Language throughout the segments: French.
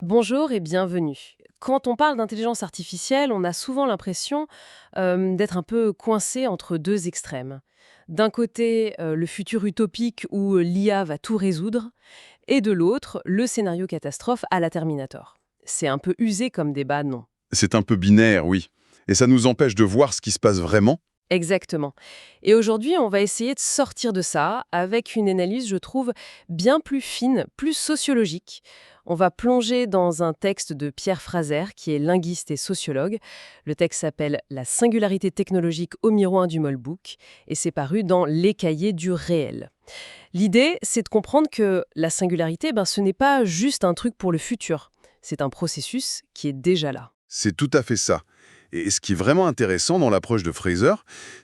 Bonjour et bienvenue. Quand on parle d'intelligence artificielle, on a souvent l'impression d'être un peu coincé entre deux extrêmes. D'un côté, le futur utopique où l'IA va tout résoudre, et de l'autre, le scénario catastrophe à la Terminator. C'est un peu usé comme débat, non? C'est un peu binaire, oui. Et ça nous empêche de voir ce qui se passe vraiment. Exactement. Et aujourd'hui, on va essayer de sortir de ça avec une analyse, je trouve, bien plus fine, plus sociologique. On va plonger dans un texte de Pierre Frazer, qui est linguiste et sociologue. Le texte s'appelle La singularité technologique au miroir du Molbook et c'est paru dans Les cahiers du réel. L'idée, c'est de comprendre que la singularité, ce n'est pas juste un truc pour le futur. C'est un processus qui est déjà là. C'est tout à fait ça. Et ce qui est vraiment intéressant dans l'approche de Fraser,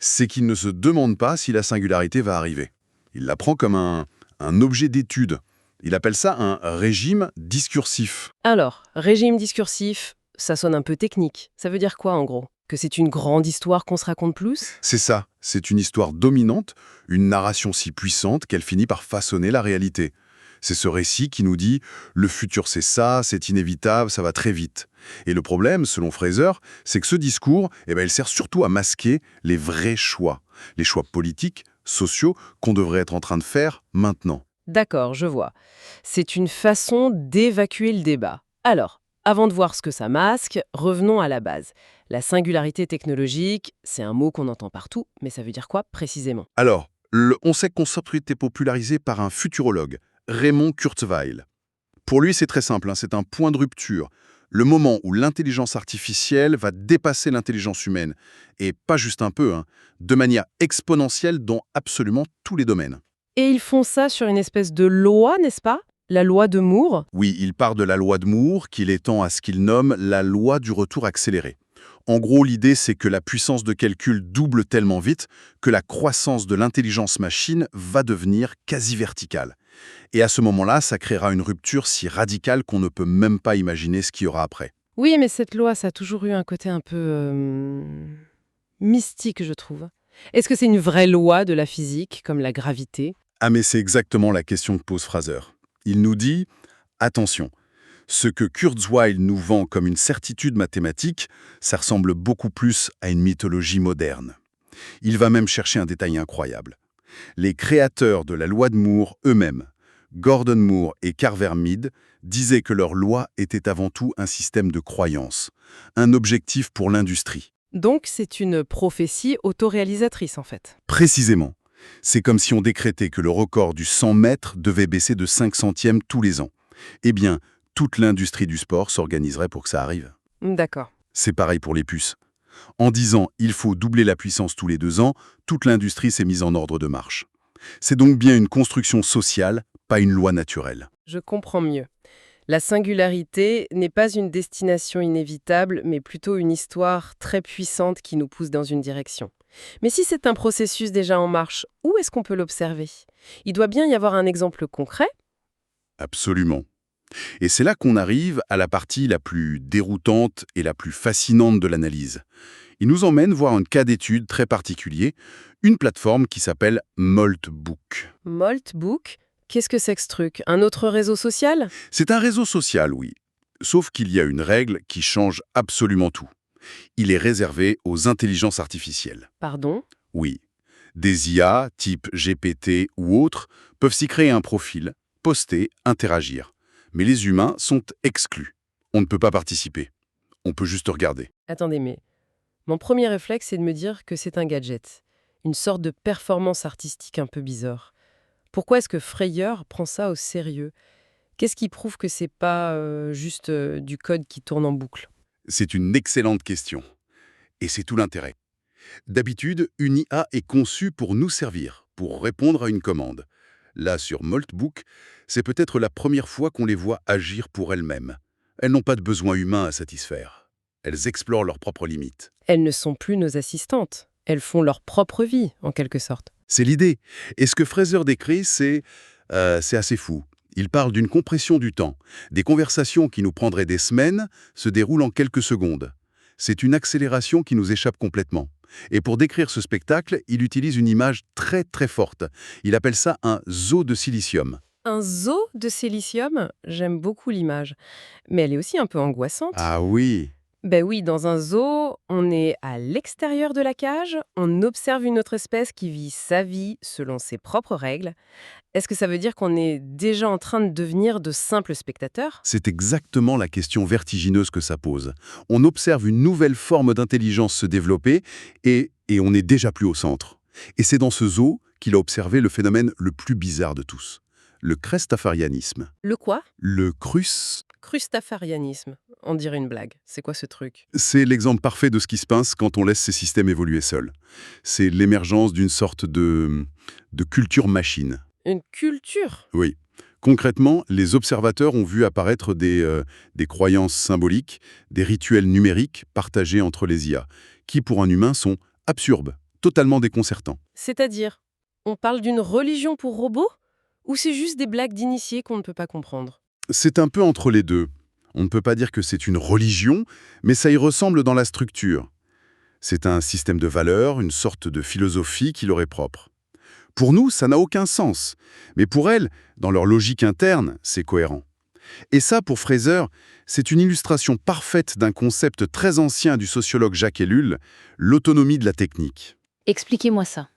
c'est qu'il ne se demande pas si la singularité va arriver. Il la prend comme un objet d'étude. Il appelle ça un régime discursif. Alors, régime discursif, ça sonne un peu technique. Ça veut dire quoi en gros? Que c'est une grande histoire qu'on se raconte plus? C'est ça, c'est une histoire dominante, une narration si puissante qu'elle finit par façonner la réalité. C'est ce récit qui nous dit « le futur c'est ça, c'est inévitable, ça va très vite ». Et le problème, selon Fraser, c'est que ce discours, il sert surtout à masquer les vrais choix. Les choix politiques, sociaux, qu'on devrait être en train de faire maintenant. D'accord, je vois. C'est une façon d'évacuer le débat. Alors, avant de voir ce que ça masque, revenons à la base. La singularité technologique, c'est un mot qu'on entend partout, mais ça veut dire quoi précisément? Alors, le on sait concept était popularisé par un futurologue, Raymond Kurzweil. Pour lui, c'est très simple, c'est un point de rupture. Le moment où l'intelligence artificielle va dépasser l'intelligence humaine. Et pas juste un peu, de manière exponentielle dans absolument tous les domaines. Et ils font ça sur une espèce de loi, n'est-ce pas? La loi de Moore? Oui, il part de la loi de Moore, qu'il étend à ce qu'il nomme la loi du retour accéléré. En gros, l'idée, c'est que la puissance de calcul double tellement vite que la croissance de l'intelligence machine va devenir quasi verticale. Et à ce moment-là, ça créera une rupture si radicale qu'on ne peut même pas imaginer ce qu'il y aura après. Oui, mais cette loi, ça a toujours eu un côté un peu mystique, je trouve. Est-ce que c'est une vraie loi de la physique, comme la gravité? Ah mais c'est exactement la question que pose Fraser. Il nous dit « Attention, ce que Kurzweil nous vend comme une certitude mathématique, ça ressemble beaucoup plus à une mythologie moderne. » Il va même chercher un détail incroyable. Les créateurs de la loi de Moore eux-mêmes, Gordon Moore et Carver Mead, disaient que leur loi était avant tout un système de croyance, un objectif pour l'industrie. Donc, c'est une prophétie autoréalisatrice, en fait. Précisément. C'est comme si on décrétait que le record du 100 mètres devait baisser de 5 centièmes tous les ans. Eh bien, toute l'industrie du sport s'organiserait pour que ça arrive. D'accord. C'est pareil pour les puces. En disant « il faut doubler la puissance tous les 2 ans », toute l'industrie s'est mise en ordre de marche. C'est donc bien une construction sociale, pas une loi naturelle. Je comprends mieux. La singularité n'est pas une destination inévitable, mais plutôt une histoire très puissante qui nous pousse dans une direction. Mais si c'est un processus déjà en marche, où est-ce qu'on peut l'observer? Il doit bien y avoir un exemple concret? Absolument. Et c'est là qu'on arrive à la partie la plus déroutante et la plus fascinante de l'analyse. Il nous emmène voir un cas d'étude très particulier, une plateforme qui s'appelle Moltbook. Moltbook? Qu'est-ce que c'est que ce truc? Un autre réseau social? C'est un réseau social, oui. Sauf qu'il y a une règle qui change absolument tout. Il est réservé aux intelligences artificielles. Pardon? Oui. Des IA, type GPT ou autres, peuvent s'y créer un profil, poster, interagir. Mais les humains sont exclus. On ne peut pas participer. On peut juste regarder. Attendez, mais mon premier réflexe, c'est de me dire que c'est un gadget. Une sorte de performance artistique un peu bizarre. Pourquoi est-ce que Freyer prend ça au sérieux? Qu'est-ce qui prouve que c'est pas juste du code qui tourne en boucle? C'est une excellente question. Et c'est tout l'intérêt. D'habitude, une IA est conçue pour nous servir, pour répondre à une commande. Là, sur Moltbook, c'est peut-être la première fois qu'on les voit agir pour elles-mêmes. Elles n'ont pas de besoin humain à satisfaire. Elles explorent leurs propres limites. Elles ne sont plus nos assistantes. Elles font leur propre vie, en quelque sorte. C'est l'idée. Et ce que Fraser décrit, c'est assez fou. Il parle d'une compression du temps. Des conversations qui nous prendraient des semaines se déroulent en quelques secondes. C'est une accélération qui nous échappe complètement. Et pour décrire ce spectacle, il utilise une image très très forte. Il appelle ça un zoo de silicium. Un zoo de silicium? J'aime beaucoup l'image. Mais elle est aussi un peu angoissante. Ah oui. Ben oui, dans un zoo, on est à l'extérieur de la cage, on observe une autre espèce qui vit sa vie selon ses propres règles. Est-ce que ça veut dire qu'on est déjà en train de devenir de simples spectateurs? C'est exactement la question vertigineuse que ça pose. On observe une nouvelle forme d'intelligence se développer et on n'est déjà plus au centre. Et c'est dans ce zoo qu'il a observé le phénomène le plus bizarre de tous, le crestafarianisme. Le quoi? Le crus, Crustafarianisme. On dirait une blague. C'est quoi ce truc? c'est l'exemple parfait de ce qui se passe quand on laisse ces systèmes évoluer seuls. C'est l'émergence d'une sorte de culture machine. Une culture? Oui. Concrètement, les observateurs ont vu apparaître des croyances symboliques, des rituels numériques partagés entre les IA, qui pour un humain sont absurdes, totalement déconcertants. C'est-à-dire, on parle d'une religion pour robots? Ou c'est juste des blagues d'initiés qu'on ne peut pas comprendre? C'est un peu entre les deux. On ne peut pas dire que c'est une religion, mais ça y ressemble dans la structure. C'est un système de valeurs, une sorte de philosophie qui leur est propre. Pour nous, ça n'a aucun sens. Mais pour elles, dans leur logique interne, c'est cohérent. Et ça, pour Fraser, c'est une illustration parfaite d'un concept très ancien du sociologue Jacques Ellul, l'autonomie de la technique. Expliquez-moi ça.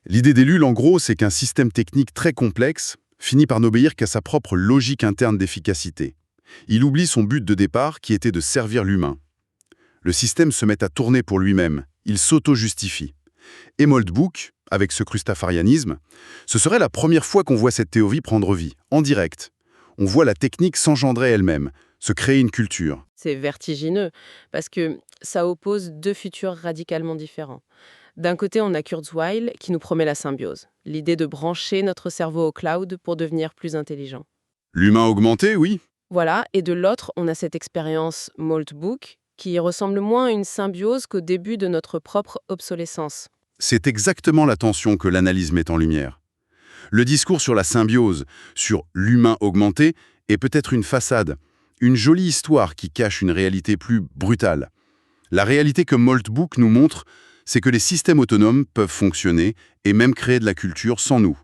L'idée d'Ellul, en gros, c'est qu'un système technique très complexe finit par n'obéir qu'à sa propre logique interne d'efficacité. Il oublie son but de départ qui était de servir l'humain. Le système se met à tourner pour lui-même, il s'auto-justifie. Et Moltbook, avec ce crustafarianisme, ce serait la première fois qu'on voit cette théorie prendre vie, en direct. On voit la technique s'engendrer elle-même, se créer une culture. C'est vertigineux, parce que ça oppose deux futurs radicalement différents. D'un côté, on a Kurzweil qui nous promet la symbiose, l'idée de brancher notre cerveau au cloud pour devenir plus intelligent. L'humain augmenté, oui. Voilà, et de l'autre, on a cette expérience Moltbook qui ressemble moins à une symbiose qu'au début de notre propre obsolescence. C'est exactement la tension que l'analyse met en lumière. Le discours sur la symbiose, sur l'humain augmenté, est peut-être une façade, une jolie histoire qui cache une réalité plus brutale. La réalité que Moltbook nous montre, c'est que les systèmes autonomes peuvent fonctionner et même créer de la culture sans nous.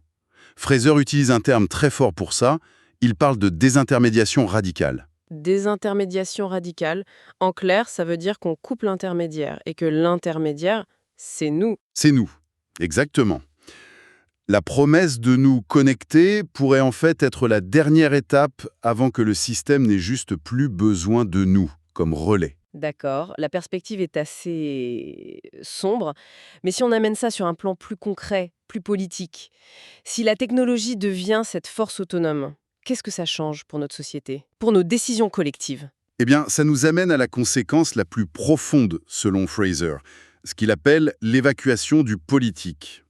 Fraser utilise un terme très fort pour ça, il parle de désintermédiation radicale. Désintermédiation radicale, en clair, ça veut dire qu'on coupe l'intermédiaire et que l'intermédiaire, c'est nous. C'est nous, exactement. La promesse de nous connecter pourrait en fait être la dernière étape avant que le système n'ait juste plus besoin de nous, comme relais. D'accord, la perspective est assez sombre, mais si on amène ça sur un plan plus concret, plus politique, si la technologie devient cette force autonome, qu'est-ce que ça change pour notre société, pour nos décisions collectives? Eh bien, ça nous amène à la conséquence la plus profonde, selon Fraser, ce qu'il appelle l'évacuation du politique.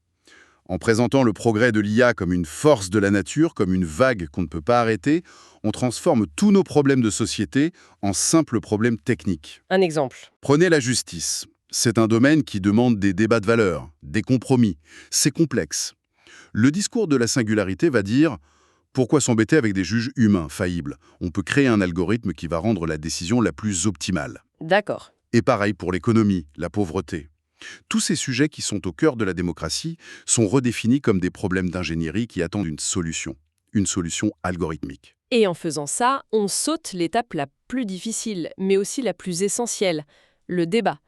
En présentant le progrès de l'IA comme une force de la nature, comme une vague qu'on ne peut pas arrêter, on transforme tous nos problèmes de société en simples problèmes techniques. Un exemple. Prenez la justice. C'est un domaine qui demande des débats de valeurs, des compromis. C'est complexe. Le discours de la singularité va dire « Pourquoi s'embêter avec des juges humains, faillibles? On peut créer un algorithme qui va rendre la décision la plus optimale. » D'accord. Et pareil pour l'économie, la pauvreté. Tous ces sujets qui sont au cœur de la démocratie sont redéfinis comme des problèmes d'ingénierie qui attendent une solution algorithmique. Et en faisant ça, on saute l'étape la plus difficile, mais aussi la plus essentielle, le débat.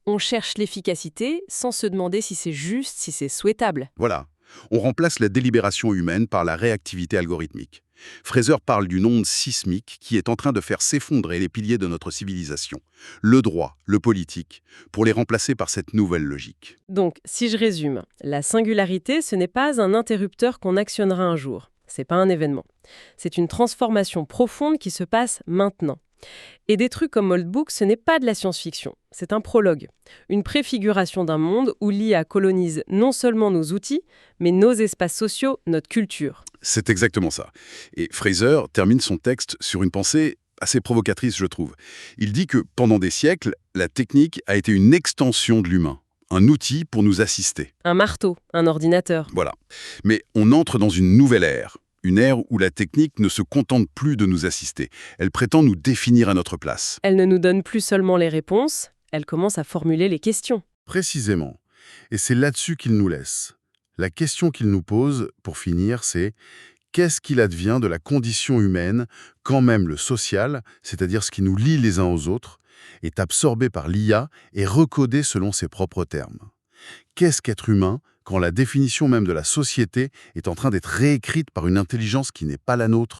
On cherche l'efficacité sans se demander si c'est juste, si c'est souhaitable. Voilà, on remplace la délibération humaine par la réactivité algorithmique. Fraser parle d'une onde sismique qui est en train de faire s'effondrer les piliers de notre civilisation, le droit, le politique, pour les remplacer par cette nouvelle logique. Donc, si je résume, la singularité, ce n'est pas un interrupteur qu'on actionnera un jour. C'est pas un événement. C'est une transformation profonde qui se passe maintenant. Et des trucs comme Moltbook, ce n'est pas de la science-fiction. C'est un prologue. Une préfiguration d'un monde où l'IA colonise non seulement nos outils, mais nos espaces sociaux, notre culture. C'est exactement ça. Et Fraser termine son texte sur une pensée assez provocatrice, je trouve. Il dit que pendant des siècles, la technique a été une extension de l'humain, un outil pour nous assister. Un marteau, un ordinateur. Voilà. Mais on entre dans une nouvelle ère. Une ère où la technique ne se contente plus de nous assister. Elle prétend nous définir à notre place. Elle ne nous donne plus seulement les réponses, elle commence à formuler les questions. Précisément. Et c'est là-dessus qu'il nous laisse. La question qu'il nous pose, pour finir, c'est « Qu'est-ce qu'il advient de la condition humaine quand même le social, c'est-à-dire ce qui nous lie les uns aux autres, est absorbé par l'IA et recodé selon ses propres termes? Qu'est-ce qu'être humain quand la définition même de la société est en train d'être réécrite par une intelligence qui n'est pas la nôtre?